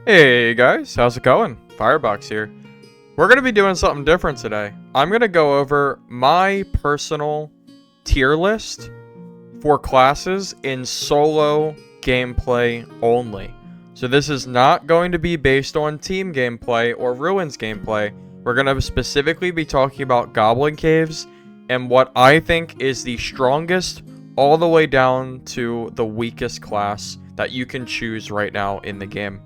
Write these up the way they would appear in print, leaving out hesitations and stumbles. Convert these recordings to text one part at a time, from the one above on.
Hey guys, how's it going? Firebox here. We're going to be doing something different today. I'm going to go over my personal tier list for classes in solo gameplay only. So this is not going to be based on team gameplay or Ruins gameplay. We're going to specifically be talking about Goblin Caves and what I think is the strongest all the way down to the weakest class that you can choose right now in the game.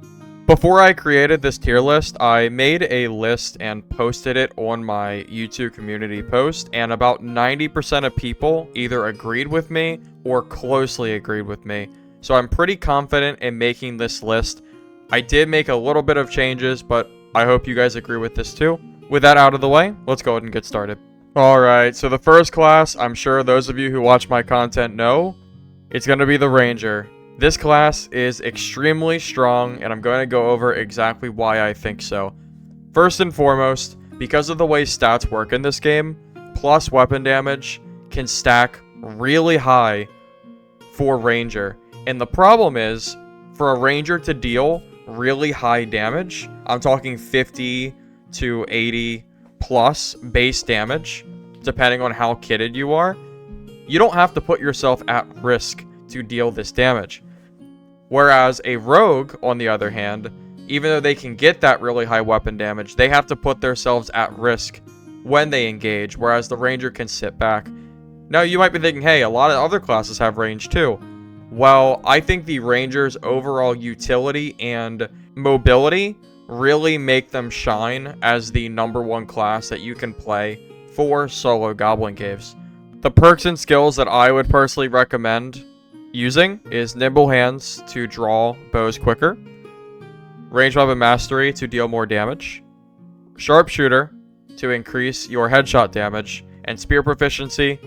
Before I created this tier list, I made a list and posted it on my YouTube community post, and about 90% of people either agreed with me or closely agreed with me. So I'm pretty confident in making this list. I did make a little bit of changes, but I hope you guys agree with this too. With that out of the way, let's go ahead and get started. Alright, so the first class, I'm sure those of you who watch my content know, it's going to be the Ranger. This class is extremely strong, and I'm going to go over exactly why I think so. First and foremost, because of the way stats work in this game, plus weapon damage can stack really high for Ranger. And the problem is, for a Ranger to deal really high damage, I'm talking 50 to 80 plus base damage, depending on how kitted you are, you don't have to put yourself at risk to deal this damage. Whereas a rogue, on the other hand, even though they can get that really high weapon damage, they have to put themselves at risk when they engage, whereas the ranger can sit back. Now you might be thinking, hey, a lot of other classes have range too. Well, I think the ranger's overall utility and mobility really make them shine as the #1 class that you can play for solo Goblin Caves. The perks and skills that I would personally recommend using is Nimble Hands to draw bows quicker, Range Weapon Mastery to deal more damage, Sharpshooter to increase your headshot damage, and Spear Proficiency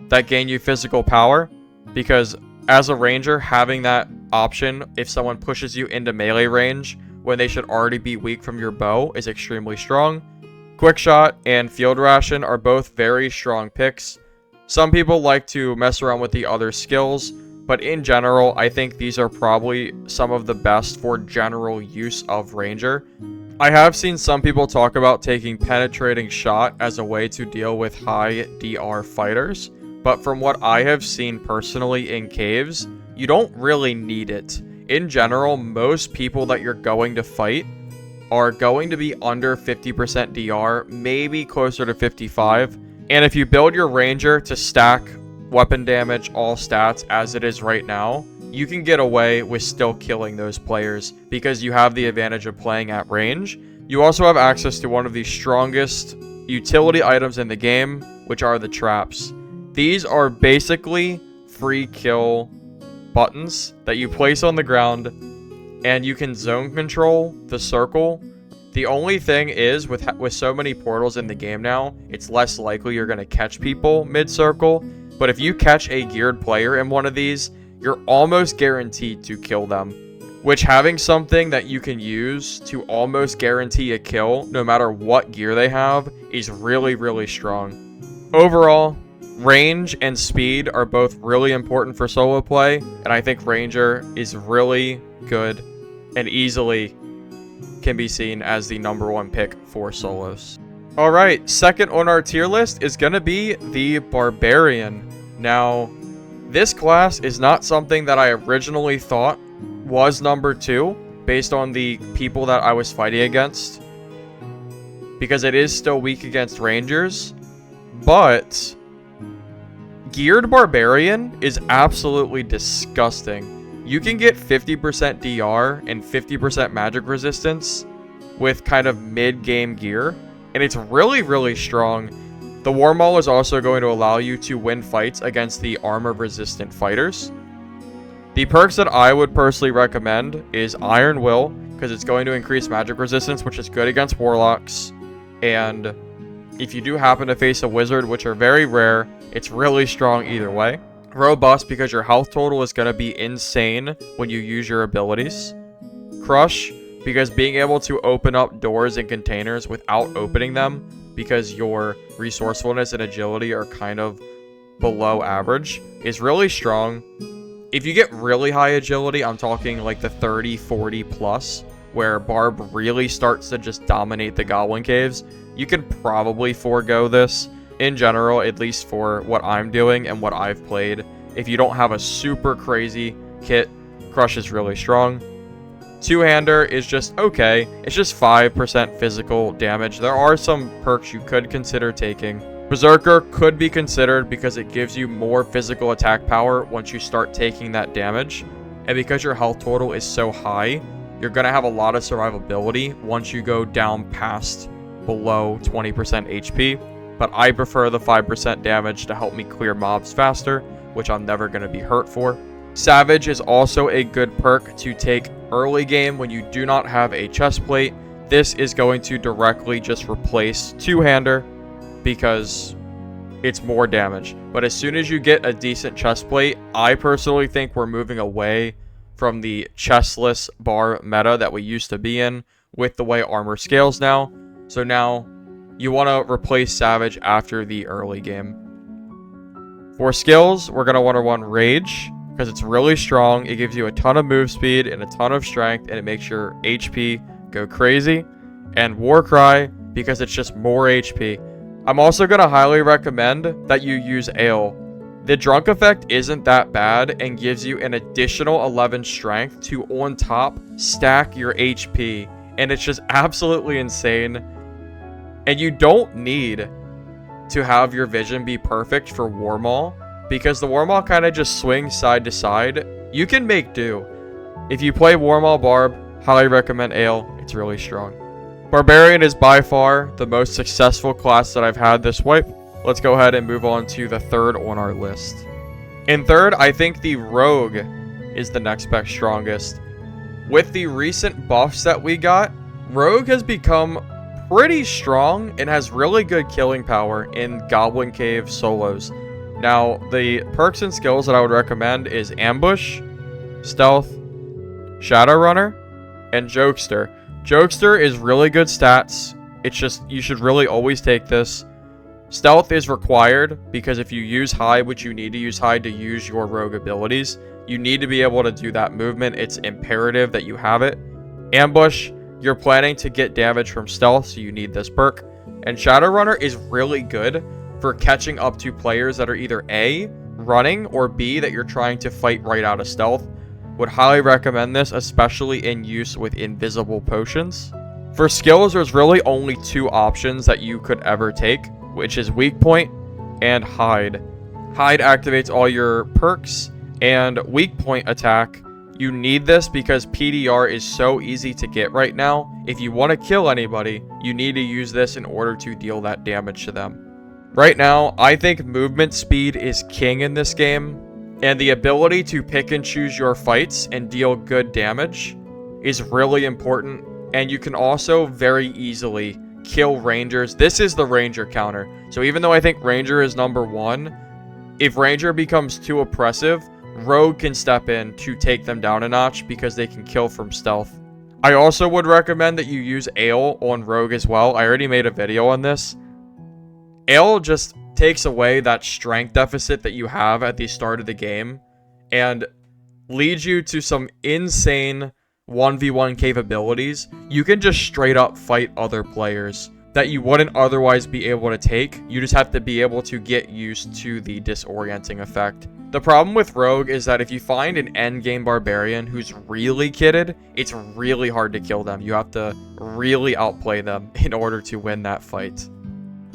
that gain you physical power, because as a ranger, having that option if someone pushes you into melee range when they should already be weak from your bow is extremely strong. Quick Shot and Field Ration are both very strong picks. Some people like to mess around with the other skills, but in general, I think these are probably some of the best for general use of Ranger. I have seen some people talk about taking Penetrating Shot as a way to deal with high DR fighters, but from what I have seen personally in caves, you don't really need it. In general, most people that you're going to fight are going to be under 50% DR, maybe closer to 55, and if you build your Ranger to stack weapon damage, all stats as it is right now, you can get away with still killing those players because you have the advantage of playing at range. You also have access to one of the strongest utility items in the game, which are the traps. These are basically free kill buttons that you place on the ground, and you can zone control the circle. The only thing is, with so many portals in the game now, it's less likely you're going to catch people mid-circle. But if you catch a geared player in one of these, you're almost guaranteed to kill them. Which, having something that you can use to almost guarantee a kill, no matter what gear they have, is really, really strong. Overall, range and speed are both really important for solo play, and I think Ranger is really good and easily can be seen as the #1 pick for solos. Alright, second on our tier list is going to be the Barbarian. Now, this class is not something that I originally thought was #2, based on the people that I was fighting against, because it is still weak against Rangers, but Geared Barbarian is absolutely disgusting. You can get 50% DR and 50% magic resistance with kind of mid-game gear, and it's really, really strong. The War Maul is also going to allow you to win fights against the armor-resistant fighters. The perks that I would personally recommend is Iron Will, because it's going to increase magic resistance, which is good against Warlocks. And if you do happen to face a Wizard, which are very rare, it's really strong either way. Robust, because your health total is going to be insane when you use your abilities. Crush, because being able to open up doors and containers without opening them, because your resourcefulness and agility are kind of below average, is really strong. If you get really high agility, I'm talking like the 30, 40 plus, where Barb really starts to just dominate the Goblin Caves, you can probably forego this in general, at least for what I'm doing and what I've played. If you don't have a super crazy kit, Crush is really strong. Two-hander is just okay. It's just 5% physical damage. There are some perks you could consider taking. Berserker could be considered because it gives you more physical attack power once you start taking that damage. And because your health total is so high, you're going to have a lot of survivability once you go down past below 20% HP. But I prefer the 5% damage to help me clear mobs faster, which I'm never going to be hurt for. Savage is also a good perk to take early game when you do not have a chest plate. This is going to directly just replace two-hander because it's more damage. But as soon as you get a decent chest plate, I personally think we're moving away from the chestless bar meta that we used to be in with the way armor scales now. So now you want to replace Savage after the early game. For skills, we're going to want to run Rage because it's really strong. It gives you a ton of move speed and a ton of strength, and it makes your HP go crazy. And Warcry because it's just more HP. I'm also going to highly recommend that you use Ale. The drunk effect isn't that bad and gives you an additional 11 strength to on top stack your HP. And it's just absolutely insane. And you don't need to have your vision be perfect for Warmaul, because the Warmaul kind of just swings side to side. You can make do. If you play Warmaul Barb, highly recommend Ale. It's really strong. Barbarian is by far the most successful class that I've had this wipe. Let's go ahead and move on to the third on our list. In third, I think the Rogue is the next best strongest. With the recent buffs that we got, Rogue has become pretty strong and has really good killing power in Goblin Cave solos. Now, the perks and skills that I would recommend is Ambush, Stealth, Shadowrunner, and Jokester. Jokester is really good stats. It's just, you should really always take this. Stealth is required because if you use Hide, which you need to use Hide to use your rogue abilities, you need to be able to do that movement. It's imperative that you have it. Ambush, you're planning to get damage from stealth, so you need this perk. And Shadowrunner is really good for catching up to players that are either A, running, or B, that you're trying to fight right out of stealth. Would highly recommend this, especially in use with invisible potions. For skills, there's really only two options that you could ever take, which is Weak Point and Hide. Hide activates all your perks, and Weak Point attack, you need this because PDR is so easy to get right now. If you want to kill anybody, you need to use this in order to deal that damage to them. Right now, I think movement speed is king in this game, and the ability to pick and choose your fights and deal good damage is really important, and you can also very easily kill rangers. This is the ranger counter. So even though I think ranger is number one, if ranger becomes too oppressive, rogue can step in to take them down a notch because they can kill from stealth. I also would recommend that you use Ale on rogue as well. I already made a video on this. Ale just takes away that strength deficit that you have at the start of the game and leads you to some insane 1v1 capabilities. You can just straight up fight other players that you wouldn't otherwise be able to take. You just have to be able to get used to the disorienting effect. The problem with Rogue is that if you find an endgame Barbarian who's really kitted, it's really hard to kill them. You have to really outplay them in order to win that fight.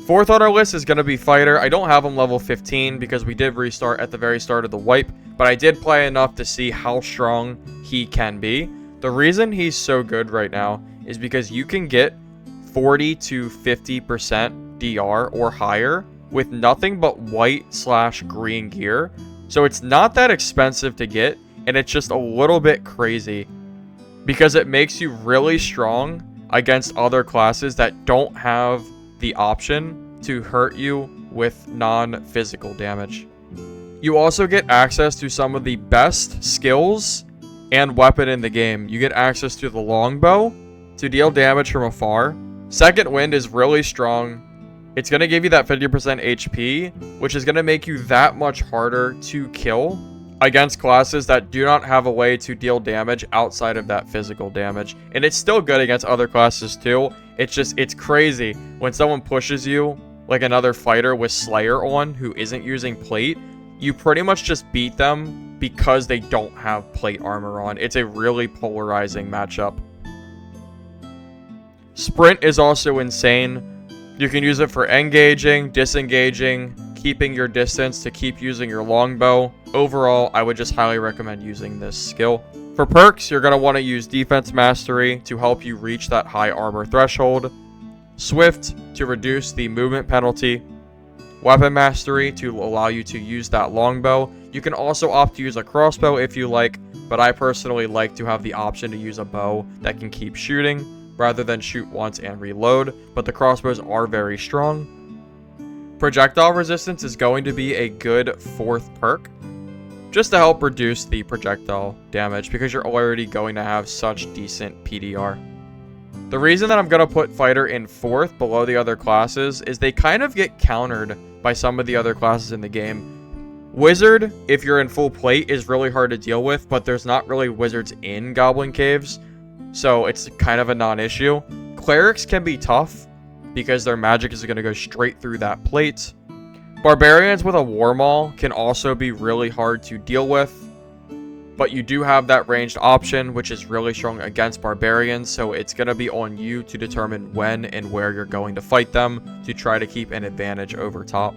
Fourth on our list is going to be Fighter. I don't have him level 15 because we did restart at the very start of the wipe, but I did play enough to see how strong he can be. The reason he's so good right now is because you can get 40 to 50% DR or higher with nothing but white/green gear. So it's not that expensive to get, and it's just a little bit crazy because it makes you really strong against other classes that don't have the option to hurt you with non-physical damage. You also get access to some of the best skills and weapon in the game. You get access to the longbow to deal damage from afar. Second Wind is really strong. It's going to give you that 50% HP, which is going to make you that much harder to kill against classes that do not have a way to deal damage outside of that physical damage. And it's still good against other classes too. It's crazy when someone pushes you like another fighter with Slayer on who isn't using plate. You pretty much just beat them because they don't have plate armor on. It's a really polarizing matchup. Sprint is also insane. You can use it for engaging, disengaging, keeping your distance to keep using your longbow. Overall, I would just highly recommend using this skill. For perks, you're going to want to use Defense Mastery to help you reach that high armor threshold. Swift to reduce the movement penalty. Weapon Mastery to allow you to use that longbow. You can also opt to use a crossbow if you like, but I personally like to have the option to use a bow that can keep shooting rather than shoot once and reload, but the crossbows are very strong. Projectile Resistance is going to be a good 4th perk, just to help reduce the projectile damage because you're already going to have such decent PDR. The reason that I'm going to put Fighter in 4th below the other classes is they kind of get countered by some of the other classes in the game. Wizard, if you're in full plate, is really hard to deal with, but there's not really wizards in Goblin Caves, so it's kind of a non-issue. Clerics can be tough because their magic is going to go straight through that plate. Barbarians with a War Maul can also be really hard to deal with, but you do have that ranged option, which is really strong against Barbarians, so it's going to be on you to determine when and where you're going to fight them to try to keep an advantage over top.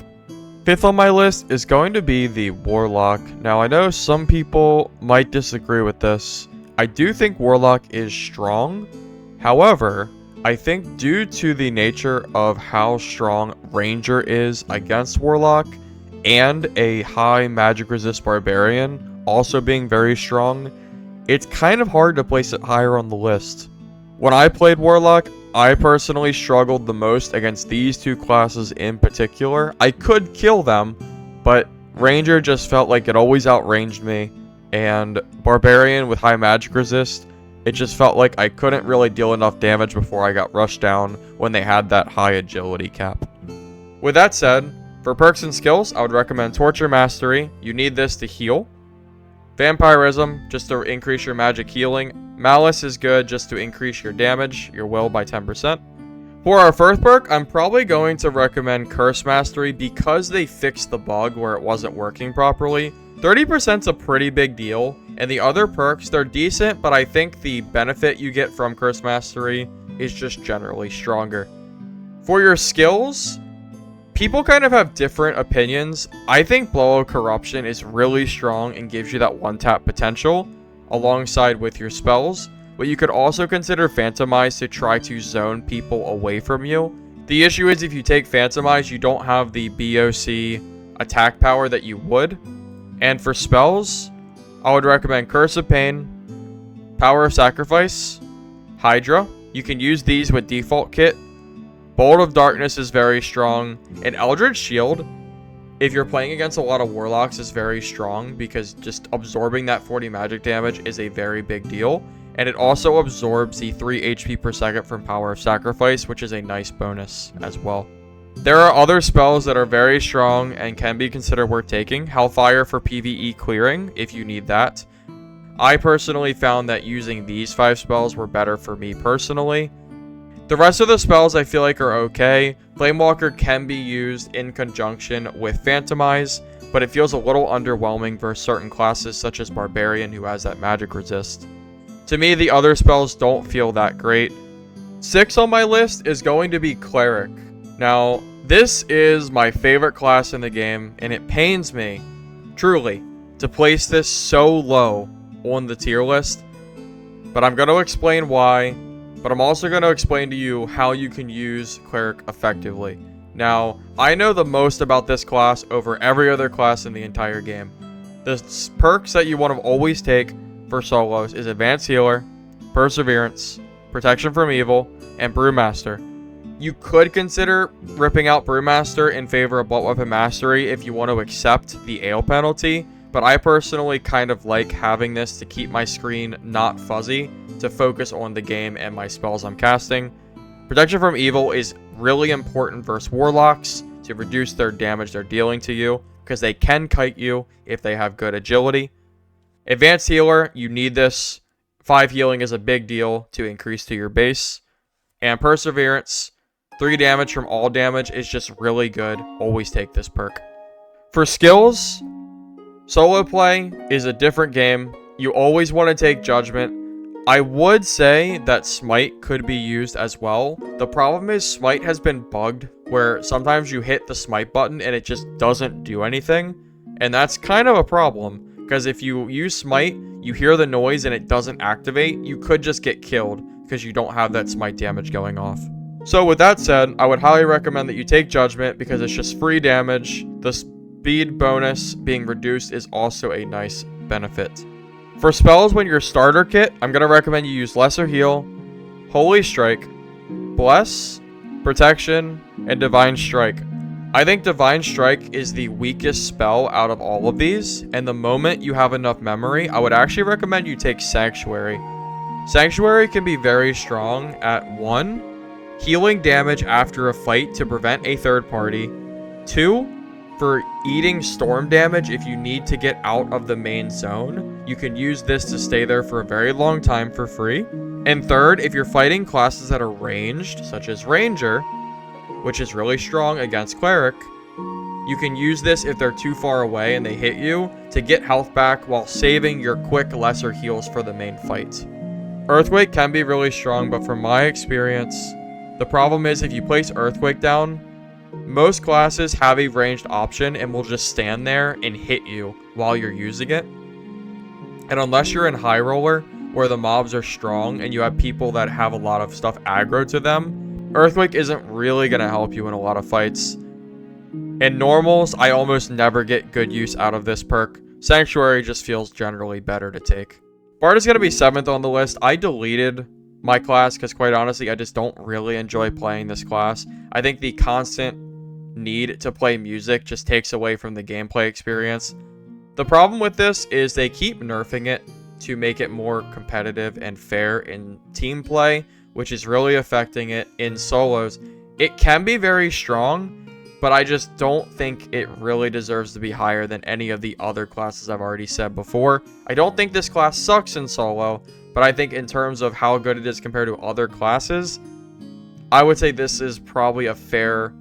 5th on my list is going to be the Warlock. Now, I know some people might disagree with this. I do think Warlock is strong. However, I think due to the nature of how strong Ranger is against Warlock and a high magic resist Barbarian also being very strong, it's kind of hard to place it higher on the list. When I played Warlock, I personally struggled the most against these two classes in particular. I could kill them, but Ranger just felt like it always outranged me, and Barbarian with high magic resist, it just felt like I couldn't really deal enough damage before I got rushed down when they had that high agility cap. With that said, for perks and skills, I would recommend Torture Mastery. You need this to heal. Vampirism, just to increase your magic healing. Malice is good just to increase your damage, your will by 10%. For our first perk, I'm probably going to recommend Curse Mastery because they fixed the bug where it wasn't working properly. 30% is a pretty big deal, and the other perks, they're decent, but I think the benefit you get from Curse Mastery is just generally stronger. For your skills, people kind of have different opinions. I think Blow of Corruption is really strong and gives you that one-tap potential alongside with your spells, but you could also consider Phantomize to try to zone people away from you. The issue is if you take Phantomize, you don't have the BOC attack power that you would. And for spells, I would recommend Curse of Pain, Power of Sacrifice, Hydra. You can use these with default kit. Bolt of Darkness is very strong, and Eldritch Shield, if you're playing against a lot of Warlocks, is very strong because just absorbing that 40 magic damage is a very big deal. And it also absorbs the 3 HP per second from Power of Sacrifice, which is a nice bonus as well. There are other spells that are very strong and can be considered worth taking. Hellfire for PvE clearing, if you need that. I personally found that using these 5 spells were better for me personally. The rest of the spells I feel like are okay. Flamewalker can be used in conjunction with Phantomize, but it feels a little underwhelming for certain classes such as Barbarian who has that magic resist. To me, the other spells don't feel that great. 6 on my list is going to be Cleric. Now, this is my favorite class in the game, and it pains me, truly, to place this so low on the tier list. But I'm going to explain why, but I'm also going to explain to you how you can use Cleric effectively. Now, I know the most about this class over every other class in the entire game. The perks that you want to always take for solos is Advanced Healer, Perseverance, Protection from Evil, and Brewmaster. You could consider ripping out Brewmaster in favor of Blunt Weapon Mastery if you want to accept the Ale penalty, but I personally kind of like having this to keep my screen not fuzzy, to focus on the game and my spells I'm casting. Protection from Evil is really important versus Warlocks to reduce their damage they're dealing to you, because they can kite you if they have good agility. Advanced Healer, you need this. 5 healing is a big deal to increase to your base. And Perseverance, 3 damage from all damage is just really good. Always take this perk. For skills, solo play is a different game. You always want to take Judgment. I would say that Smite could be used as well. The problem is Smite has been bugged where sometimes you hit the Smite button and it just doesn't do anything. And that's kind of a problem because if you use Smite, you hear the noise and it doesn't activate, you could just get killed because you don't have that Smite damage going off. So with that said, I would highly recommend that you take Judgment because it's just free damage. The speed bonus being reduced is also a nice benefit. For spells when you're starter kit, I'm going to recommend you use Lesser Heal, Holy Strike, Bless, Protection, and Divine Strike. I think Divine Strike is the weakest spell out of all of these, and the moment you have enough memory, I would actually recommend you take Sanctuary. Sanctuary can be very strong at 1, healing damage after a fight to prevent a third party, 2, for eating storm damage if you need to get out of the main zone. You can use this to stay there for a very long time for free. And third, if you're fighting classes that are ranged, such as Ranger, which is really strong against Cleric, you can use this if they're too far away and they hit you to get health back while saving your quick lesser heals for the main fight. Earthquake can be really strong, but from my experience, the problem is if you place Earthquake down, most classes have a ranged option and will just stand there and hit you while you're using it. And unless you're in High Roller, where the mobs are strong and you have people that have a lot of stuff aggro to them, Earthquake isn't really going to help you in a lot of fights. In normals, I almost never get good use out of this perk. Sanctuary just feels generally better to take. Bard is going to be 7th on the list. I deleted my class because quite honestly, I just don't really enjoy playing this class. I think the constant need to play music just takes away from the gameplay experience. The problem with this is they keep nerfing it to make it more competitive and fair in team play, which is really affecting it in solos. It can be very strong, but I just don't think it really deserves to be higher than any of the other classes I've already said before. I don't think this class sucks in solo, but I think in terms of how good it is compared to other classes, I would say this is probably a fair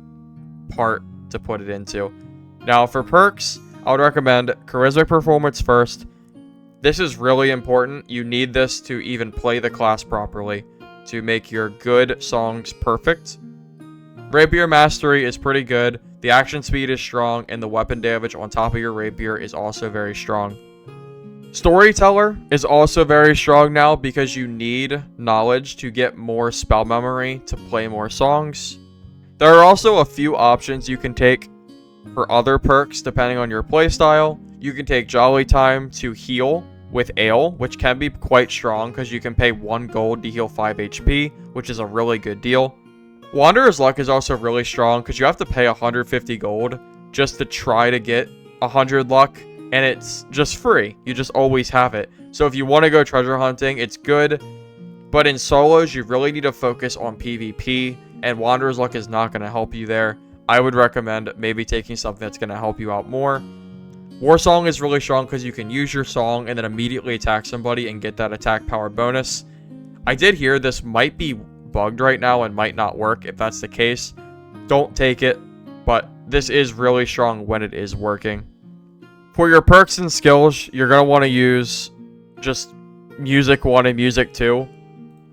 part to put it into. Now for perks, I would recommend Charismatic Performance first. This is really important. You need this to even play the class properly, to make your good songs perfect. Rapier Mastery is pretty good. The action speed is strong, and the weapon damage on top of your rapier is also very strong. Storyteller is also very strong now because you need knowledge to get more spell memory to play more songs. There are also a few options you can take for other perks depending on your playstyle. You can take Jolly Time to heal with Ale, which can be quite strong because you can pay 1 gold to heal 5 HP, which is a really good deal. Wanderer's Luck is also really strong because you have to pay 150 gold just to try to get 100 luck, and it's just free. You just always have it. So if you want to go treasure hunting, it's good, but in solos, you really need to focus on PvP, and Wanderer's Luck is not going to help you there. I would recommend maybe taking something that's going to help you out more. War Song is really strong because you can use your song and then immediately attack somebody and get that attack power bonus. I did hear this might be bugged right now and might not work. If that's the case, don't take it, but this is really strong when it is working. For your perks and skills, you're going to want to use just Music 1 and Music 2.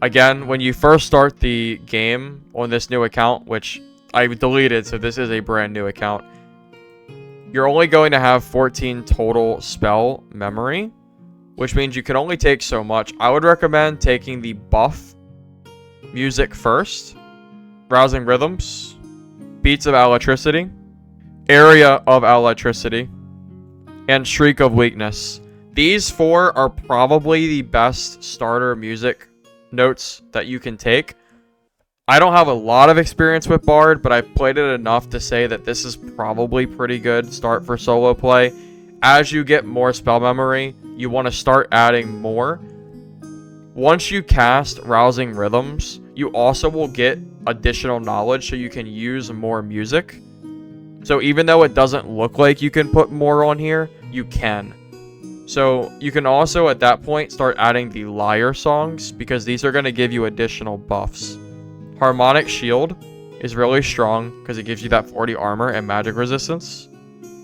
Again, when you first start the game on this new account, which I've deleted, so this is a brand new account, you're only going to have 14 total spell memory, which means you can only take so much. I would recommend taking the buff music first, Rousing Rhythms, Beats of Electricity, Area of Electricity, and Shriek of Weakness. These 4 are probably the best starter music notes that you can take. I don't have a lot of experience with Bard, but I've played it enough to say that this is probably pretty good start for solo play. As you get more spell memory, you want to start adding more. Once you cast Rousing Rhythms, you also will get additional knowledge so you can use more music. So even though it doesn't look like you can put more on here, you can. So you can also at that point start adding the Lyre songs, because these are going to give you additional buffs. Harmonic Shield is really strong because it gives you that 40 armor and magic resistance.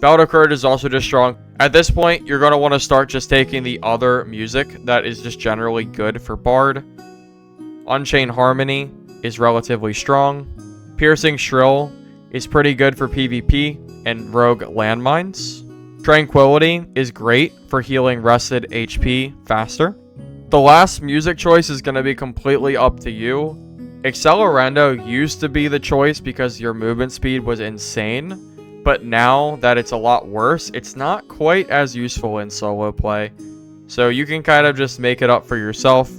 Belt of Courage is also just strong. At this point, you're going to want to start just taking the other music that is just generally good for Bard. Unchained Harmony is relatively strong. Piercing Shrill is pretty good for PvP and rogue landmines. Tranquility is great for healing rested HP faster. The last music choice is going to be completely up to you. Accelerando used to be the choice because your movement speed was insane, but now that it's a lot worse, it's not quite as useful in solo play. So you can kind of just make it up for yourself.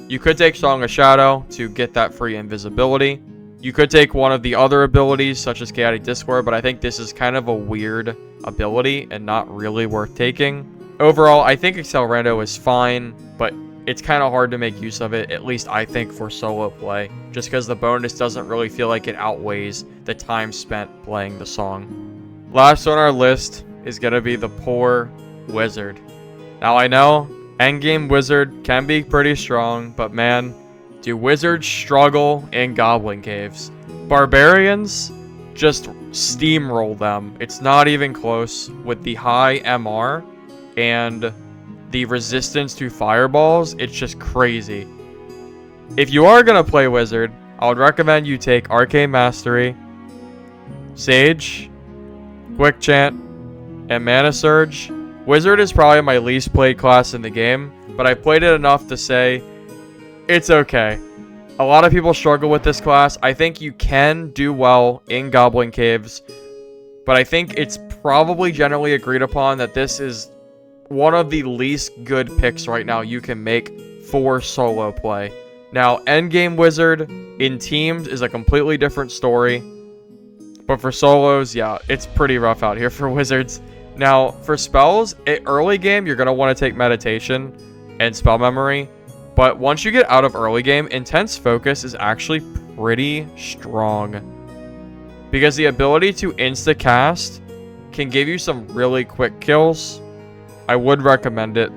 You could take Song of Shadow to get that free invisibility. You could take one of the other abilities such as Chaotic Discord, but I think this is kind of a weird ability and not really worth taking. Overall, I think Accelerando is fine, but it's kind of hard to make use of it, at least I think, for solo play, just because the bonus doesn't really feel like it outweighs the time spent playing the song. Last on our list is going to be the poor Wizard. Now I know endgame Wizard can be pretty strong, but man, do Wizards struggle in Goblin Caves. Barbarians just steamroll them. It's not even close with the high MR and the resistance to fireballs. It's just crazy. If you are going to play Wizard, I would recommend you take Arcane Mastery, Sage, Quick Chant, and Mana Surge. Wizard is probably my least played class in the game, but I played it enough to say it's okay. A lot of people struggle with this class. I think you can do well in Goblin Caves, but I think it's probably generally agreed upon that this is one of the least good picks right now you can make for solo play. Now, endgame Wizard in teams is a completely different story, but for solos, yeah, it's pretty rough out here for Wizards. Now, for spells, early game, you're going to want to take Meditation and Spell Memory. But once you get out of early game, Intense Focus is actually pretty strong, because the ability to insta-cast can give you some really quick kills. I would recommend it.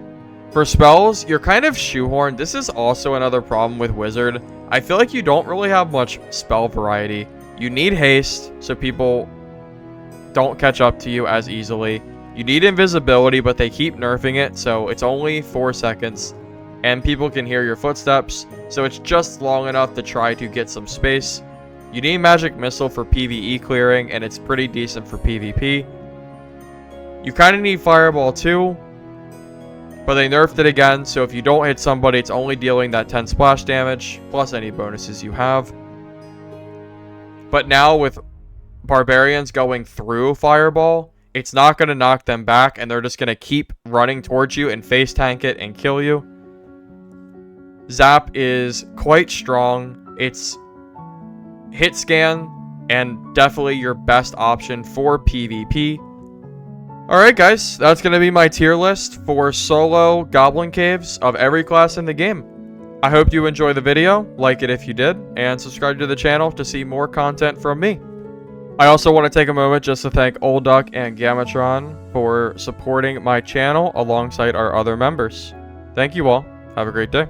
For spells, you're kind of shoehorned. This is also another problem with Wizard. I feel like you don't really have much spell variety. You need haste, so people don't catch up to you as easily. You need invisibility, but they keep nerfing it, so it's only 4 seconds. And people can hear your footsteps, so it's just long enough to try to get some space. You need Magic Missile for PvE clearing, and it's pretty decent for PvP. You kind of need Fireball too, but they nerfed it again, so if you don't hit somebody, it's only dealing that 10 splash damage, plus any bonuses you have. But now with Barbarians going through Fireball, it's not going to knock them back, and they're just going to keep running towards you and face tank it and kill you. Zap is quite strong. It's hit scan and definitely your best option for PvP. Alright guys, that's going to be my tier list for solo Goblin Caves of every class in the game. I hope you enjoy the video, like it if you did, and subscribe to the channel to see more content from me. I also want to take a moment just to thank Old Duck and Gamatron for supporting my channel alongside our other members. Thank you all. Have a great day.